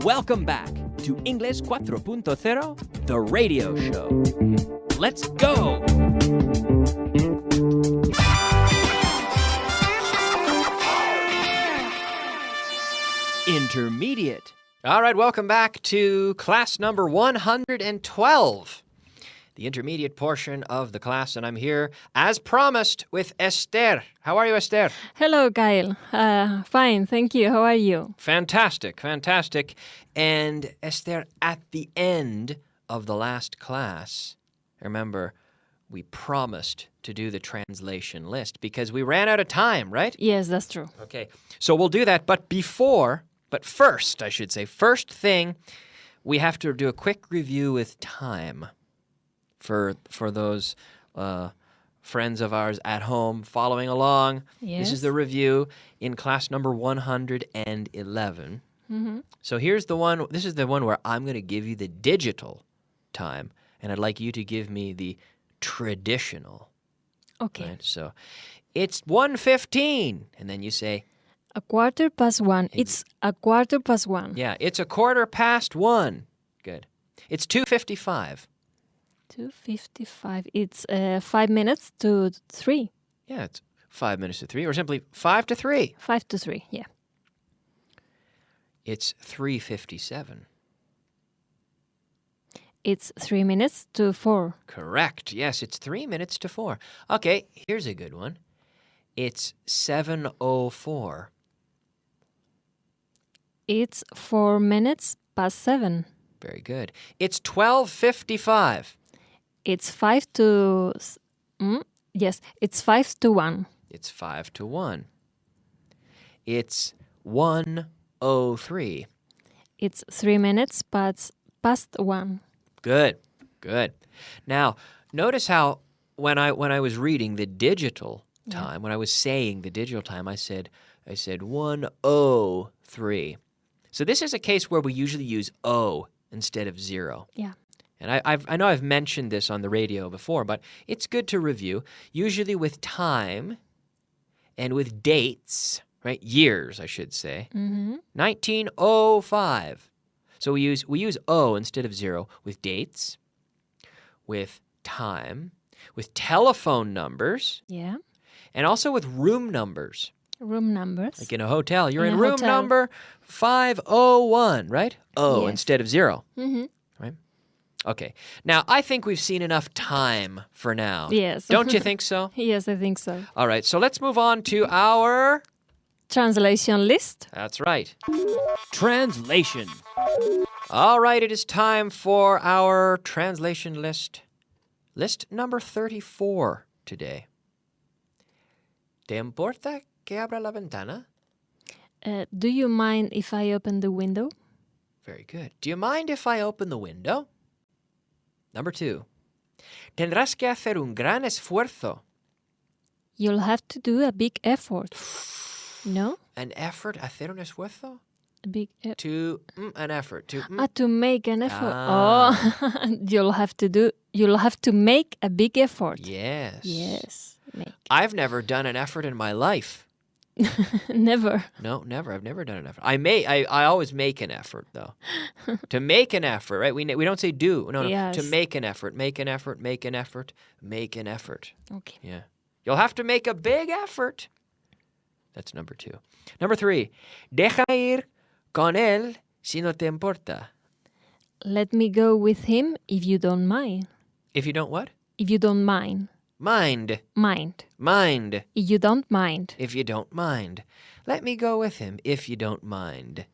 Welcome back to English 4.0, the radio show. Let's go! Intermediate. All right, welcome back to class number 112, the intermediate portion of the class, and I'm here, as promised, with Esther. How are you, Esther? Hello, Kyle. Fine, thank you. How are you? Fantastic, fantastic. And Esther, at the end of the last class, remember, we promised to do the translation list because we ran out of time, right? Yes, that's true. Okay, so we'll do that, but first, I should say, first thing, we have to do a quick review with time for those friends of ours at home following along. Yes. This is the review in class number 111. Mm-hmm. So here's the one, this is the one where I'm going to give you the digital time, and I'd like you to give me the traditional. Okay. Right? So it's 1:15, and then you say, 1:15. It's 1:15. yeah, it's 1:15. Good. It's 2:55. 2:55. It's 5 minutes to 3. Yeah, it's 5 minutes to 3, or simply 5 to 3. 5 to 3, yeah. It's 3:57. It's 3 minutes to 4. Correct. Yes, it's 3 minutes to 4. Okay, here's a good one. It's 7:04. It's 4 minutes past 7. Very good. It's 12:55. It's 5 to... yes, it's 5 to 1. It's 5 to 1. It's 1:03. It's 3 minutes past 1. Good, good. Now, notice how when I was reading the digital time, when I was saying the digital time, I said 1:03. So this is a case where we usually use O instead of 0. Yeah. And I know I've mentioned this on the radio before, but it's good to review. Usually with time and with dates, right? Years, I should say. Mm-hmm. 1905. So we use O instead of 0 with dates, with time, with telephone numbers, Yeah. and also with room numbers. Room numbers. Like in a hotel, you're In in a room hotel. number 501, right? O Yes. instead of 0, Mm-hmm. right? Okay. Now, I think we've seen enough time for now. Yes. Don't you think so? Yes, I think so. All right, so let's move on to our... Translation list. That's right. Translation. All right, it is time for our translation list. List number 34 today. ¿Te importa que abra la ventana? Do you mind if I open the window? Very good. Do you mind if I open the window? Number 2. Tendrás que hacer un gran esfuerzo. You'll have to do a big effort. No? An effort, hacer un esfuerzo? A big effort. An effort. To make an effort. Ah. Oh, you'll have to make a big effort. Yes. Yes. Make. I've never done an effort in my life. Never. No, never. I've never done an effort. I always make an effort, though. To make an effort, right? We don't say do. No. Yes. To make an effort. Make an effort. Make an effort. Make an effort. Okay. Yeah. You'll have to make a big effort. That's number 2. Number 3. Deja ir con él si no te importa. Let me go with him if you don't mind. If you don't what? If you don't mind. Mind. Mind. Mind. If you don't mind. If you don't mind. Let me go with him if you don't mind.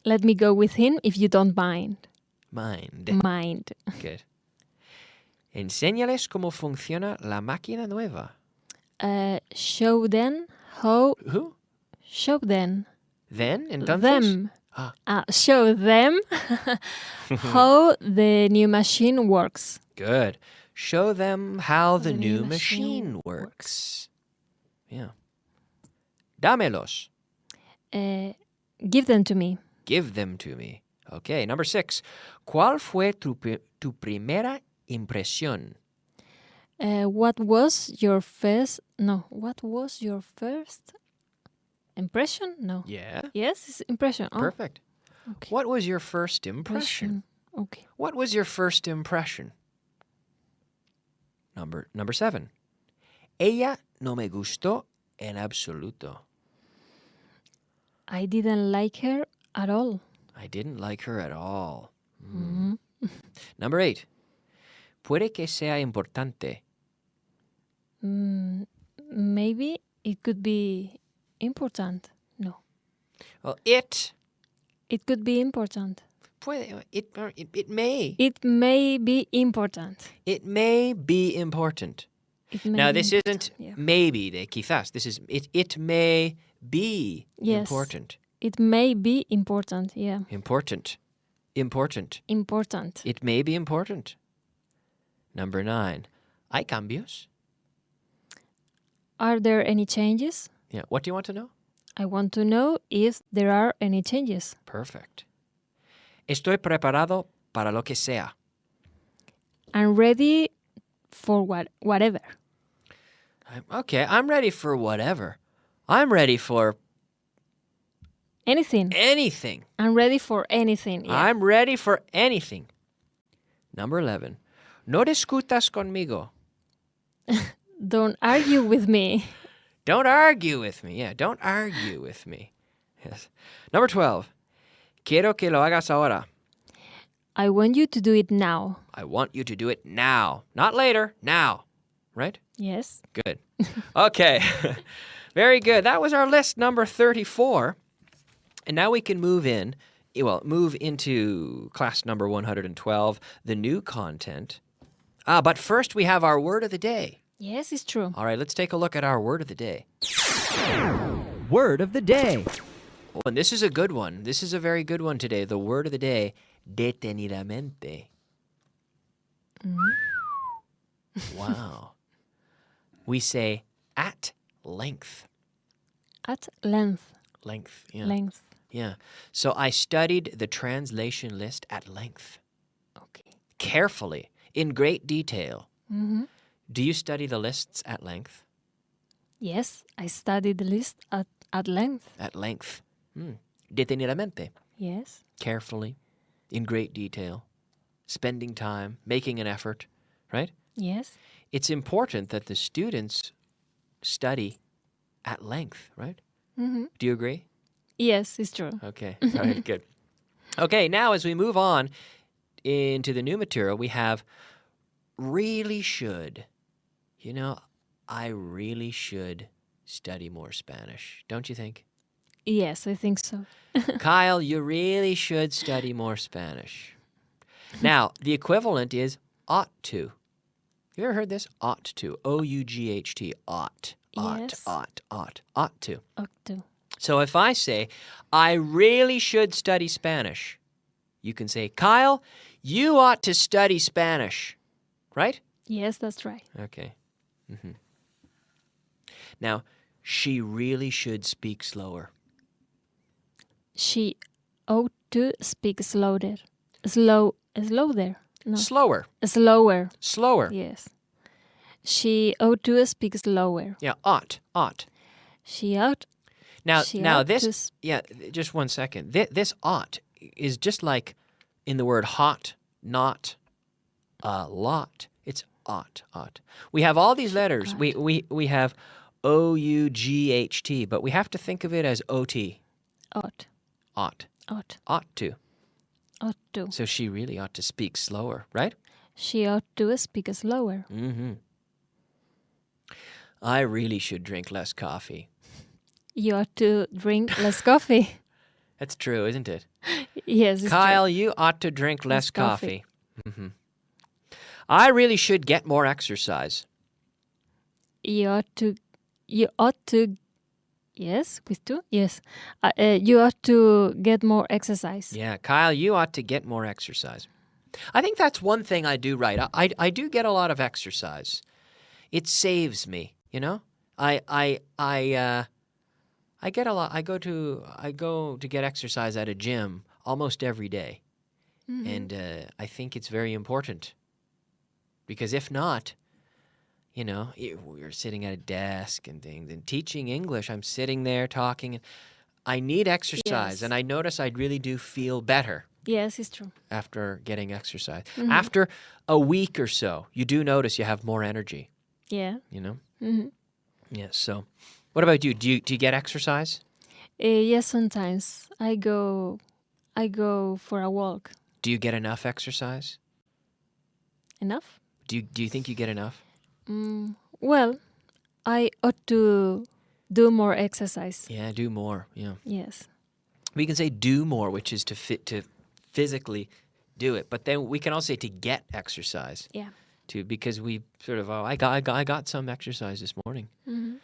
Let me go with him if you don't mind. Mind. Mind. Good. Enséñales cómo funciona la máquina nueva. Show them how... Who? Show them. Then? Entonces? Them. Ah. Show them how the new machine works. Good. Show them how the new new machine machine works. Yeah. Dámelos. Give them to me. Give them to me. Okay, number 6. ¿Cuál fue tu primera impresión? What was your first... No, what was your first impression? No. Yeah. Yes, it's impression. Oh. Perfect. Okay. What was your first impression? Okay. What was your first impression? Number 7. Ella no me gustó en absoluto. I didn't like her at all. I didn't like her at all. Number 8. Puede que sea importante. Maybe it could be important. No. Well, it It could be important. puede, it may. It may be important. It may be important. It may Now, be this important, isn't yeah. maybe de quizás. This is it may be Yes. important. It may be important, yeah. Important. Important. Important. It may be important. Number 9. ¿Hay cambios? Are there any changes? Yeah. What do you want to know? I want to know if there are any changes. Perfect. Estoy preparado para lo que sea. I'm ready for whatever. I'm ready for whatever. I'm ready for Anything. anything. I'm ready for anything. Yeah. I'm ready for anything. Number 11. No discutas conmigo. Don't argue with me. Don't argue with me. Yeah, don't argue with me. Yes. Number 12. Quiero que lo hagas ahora. I want you to do it now. I want you to do it now. Not later, now. Right? Yes. Good. Okay. Very good. That was our list number 34. And now we can move into class number 112, the new content. But first we have our word of the day. Yes, it's true. All right, let's take a look at our word of the day. Word of the day. Oh, and this is a good one. This is a very good one today. The word of the day, detenidamente. Wow. We say at length. At length. Length, yeah. Length. Yeah. So I studied the translation list at length, Okay. carefully, in great detail. Mm-hmm. Do you study the lists at length? Yes, I studied the list at length. At length. Detenidamente. Yes. Carefully, in great detail, spending time, making an effort, right? Yes. It's important that the students study at length, right? Mm-hmm. Do you agree? Yes, it's true. Okay. All right, good. Okay, now as we move on into the new material, we have really should. You know, I really should study more Spanish, don't you think? Yes, I think so. Kyle, you really should study more Spanish. Now, the equivalent is ought to. You ever heard this? Ought to. O-U-G-H-T. Ought. Ought. Yes. Ought. Ought. Ought to. Ought to. So if I say, I really should study Spanish, you can say, Kyle, you ought to study Spanish. Right? Yes, that's right. Okay. Now, she really should speak slower. She ought to speak slower. Slower. No. Slower. Slower. Slower. Yes. She ought to speak slower. Yeah, ought. Ought. She ought. Now, She now ought to this, yeah, just 1 second. This ought is just like in the word hot, not, lot. It's ought, ought. We have all these letters. We have O-U-G-H-T, but we have to think of it as O-T. Ought. Ought. Ought. Ought to. Ought to. So she really ought to speak slower, right? She ought to speak slower. Mm-hmm. I really should drink less coffee. You ought to drink less coffee. That's true, isn't it? Yes, it's Kyle, you ought to drink less Less coffee. coffee. I really should get more exercise. true. You ought to. Yes, with two. Yes, you ought to get more exercise. Yeah, Kyle, you ought to get more exercise. I think that's one thing I do right. I do get a lot of exercise. It saves me, you know? I get a lot. I go to get exercise at a gym almost every day. And I think it's very important. Because if not, you know, we're sitting at a desk and things and teaching English. I'm sitting there talking. I need exercise, Yes. and I notice I really do feel better Yes, it's true. after getting exercise. Mm-hmm. After a week or so, you do notice you have more energy, Yeah. you know? Mm-hmm. Yeah, so what about you? Do you get exercise? Yes, sometimes I go for a walk. Do you get enough exercise? Enough? Do you think you get enough? Well, I ought to do more exercise. Yeah, do more. Yeah. Yes. We can say do more, which is to physically do it, but then we can also say to get exercise Yeah. too, because we sort of I got some exercise this morning. Mm-hmm.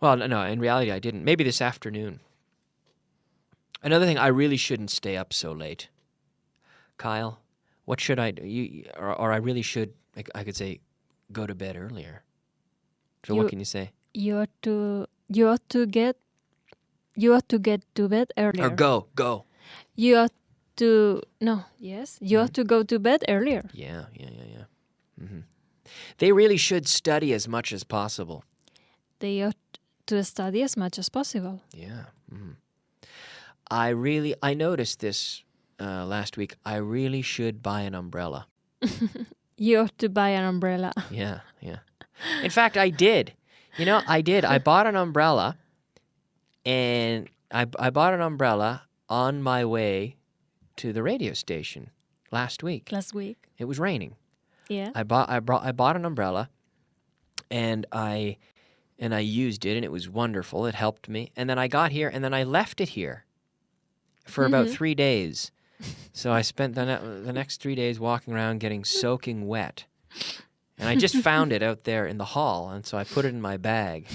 Well, no, in reality I didn't. Maybe this afternoon. Another thing, I really shouldn't stay up so late. Kyle, what should I do? Or I really should, I could say, go to bed earlier. So what can you say? You ought to get to bed earlier. Or go. You ought to You ought to go to bed earlier. Yeah. They really should study as much as possible. They ought to study as much as possible. Yeah. I noticed this last week. I really should buy an umbrella. You ought to buy an umbrella. Yeah. In fact, I did. I did. I bought an umbrella, and I bought an umbrella on my way to the radio station last week. Last week. It was raining. Yeah. I bought an umbrella, and I used it, and it was wonderful. It helped me. And then I got here, and then I left it here for about 3 days. So I spent the next 3 days walking around getting soaking wet. And I just found it out there in the hall, and so I put it in my bag.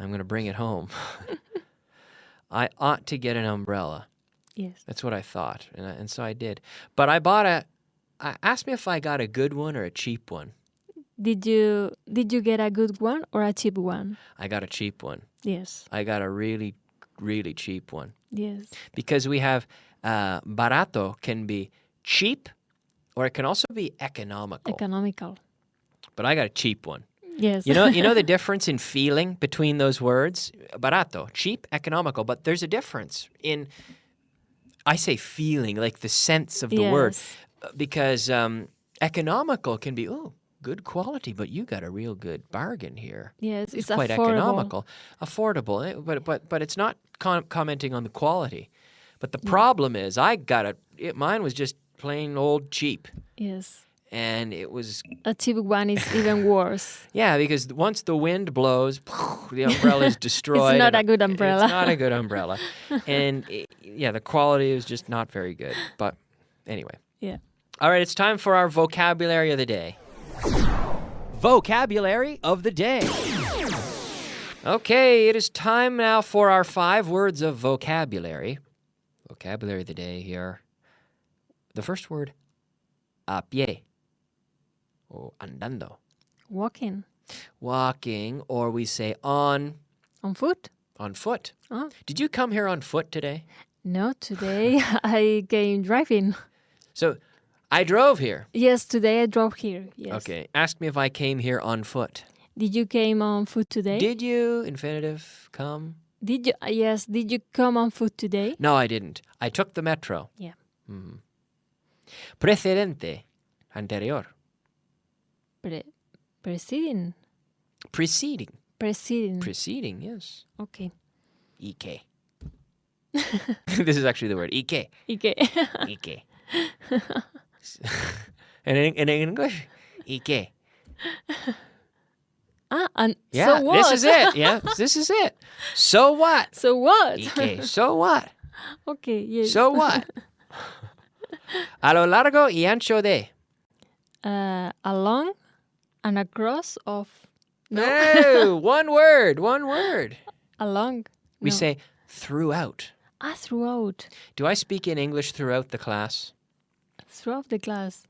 I'm going to bring it home. I ought to get an umbrella. Yes. That's what I thought, and so I did. But asked me if I got a good one or a cheap one. Did you get a good one or a cheap one? I got a cheap one. Yes. I got a really, really cheap one. Yes. Because we have barato can be cheap, or it can also be economical. Economical. But I got a cheap one. Yes. You know the difference in feeling between those words? Barato, cheap, economical. But there's a difference in, I say feeling, like the sense of the word. Because economical can be, good quality, but you got a real good bargain here. Yes, it's quite affordable. economical. Affordable, but it's not commenting on the quality. But the problem is, mine was just plain old cheap. Yes. And it was... A cheap one is even worse. Yeah, because once the wind blows, the umbrella is destroyed. It's not a good umbrella. It's not a good umbrella. And the quality is just not very good. But anyway. Yeah. All right, it's time for our vocabulary of the day. Vocabulary of the day. Okay, it is time now for our 5 words of vocabulary. Vocabulary of the day here. The first word, a pie. Or andando. Walking. Walking, or we say on foot. On foot. Oh. Did you come here on foot today? No, today I came driving. So I drove here. Yes, today I drove here. Yes. Okay. Ask me if I came here on foot. Did you came on foot today? Did you, infinitive, come? Did you? Yes. Did you come on foot today? No, I didn't. I took the metro. Yeah. Precedente. Anterior. Preceding. Preceding. Preceding. Preceding, yes. Okay. Ike. This is actually the word. Ike. Ike. Ike. And in English, Ike. And Yeah, so what? this is it. Yeah, this is it. So what? So what? Ike. So what? Okay, yes. So what? A lo largo y ancho de. Along and across of. No, one word. Along. We No. say throughout. Throughout. Do I speak in English throughout the class? Throughout the class.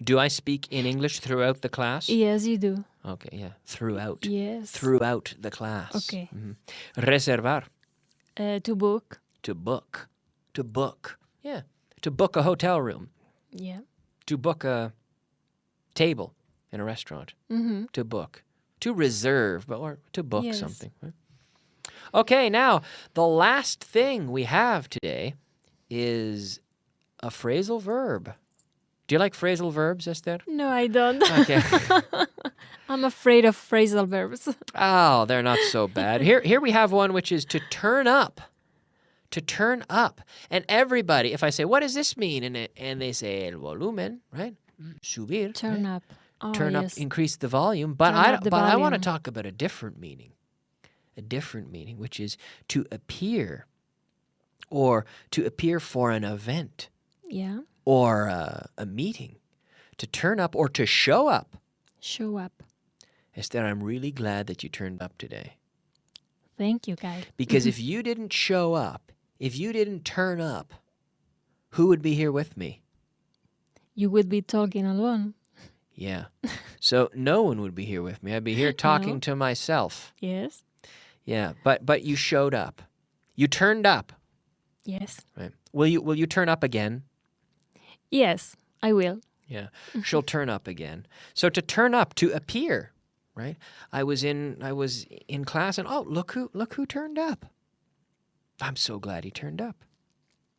Do I speak in English throughout the class? Yes, you do. Okay, yeah. Throughout. Yes. Throughout the class. Okay. Reservar. To book. To book. To book. Yeah. To book a hotel room. Yeah. To book a table in a restaurant. Mm-hmm. To book. To reserve, or to book Yes. something. Right? Okay, now the last thing we have today is a phrasal verb. Do you like phrasal verbs, Esther? No, I don't. Okay. I'm afraid of phrasal verbs. Oh, they're not so bad. Here we have one which is to turn up. To turn up. And everybody, if I say, what does this mean? And they say, el volumen, right? Subir. Turn right? up. Oh, Turn yes. up, increase the volume. But Turn up the I want to volume. talk about a different meaning. A different meaning, which is to appear. Or to appear for an event. Yeah. Or a meeting. To turn up or to show up. Show up. Esther, I'm really glad that you turned up today. Thank you, Kyle. Because if you didn't show up, if you didn't turn up, who would be here with me? You would be talking alone. Yeah. So no one would be here with me. I'd be here talking No. to myself. Yes. Yeah. But you showed up. You turned up. Yes. Right. Will you turn up again? Yes, I will. Yeah. She'll turn up again. So to turn up, to appear, right? I was in class and look who turned up. I'm so glad he turned up.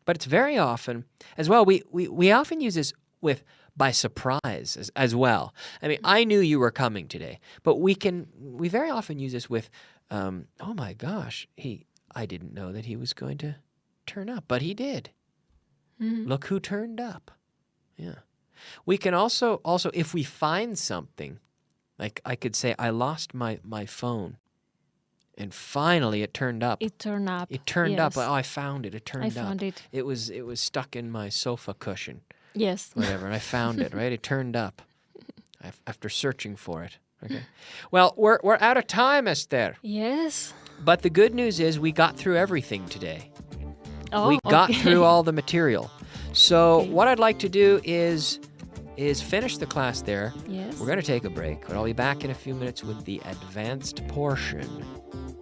But it's very often as well. We often use this with by surprise as well. I mean, I knew you were coming today, but we very often use this with, oh my gosh, I didn't know that he was going to turn up, but he did. Mhm. Look who turned up. Yeah. We can also if we find something, like I could say, I lost my phone. And finally, it turned up. It turned up. It turned up. Yes. Oh, I found it. It turned up. I found it. It was stuck in my sofa cushion, Yes. whatever, and I found it. Right, it turned up after searching for it. Okay. Well, we're out of time, Esther. Yes. But the good news is we got through everything today. Oh, We got okay. through all the material. So Okay. what I'd like to do is finish the class there. Yes. We're going to take a break, but I'll be back in a few minutes with the advanced portion.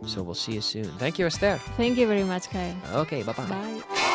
So we'll see you soon. Thank you, Esther. Thank you very much, Kyle. Okay, bye-bye. Bye.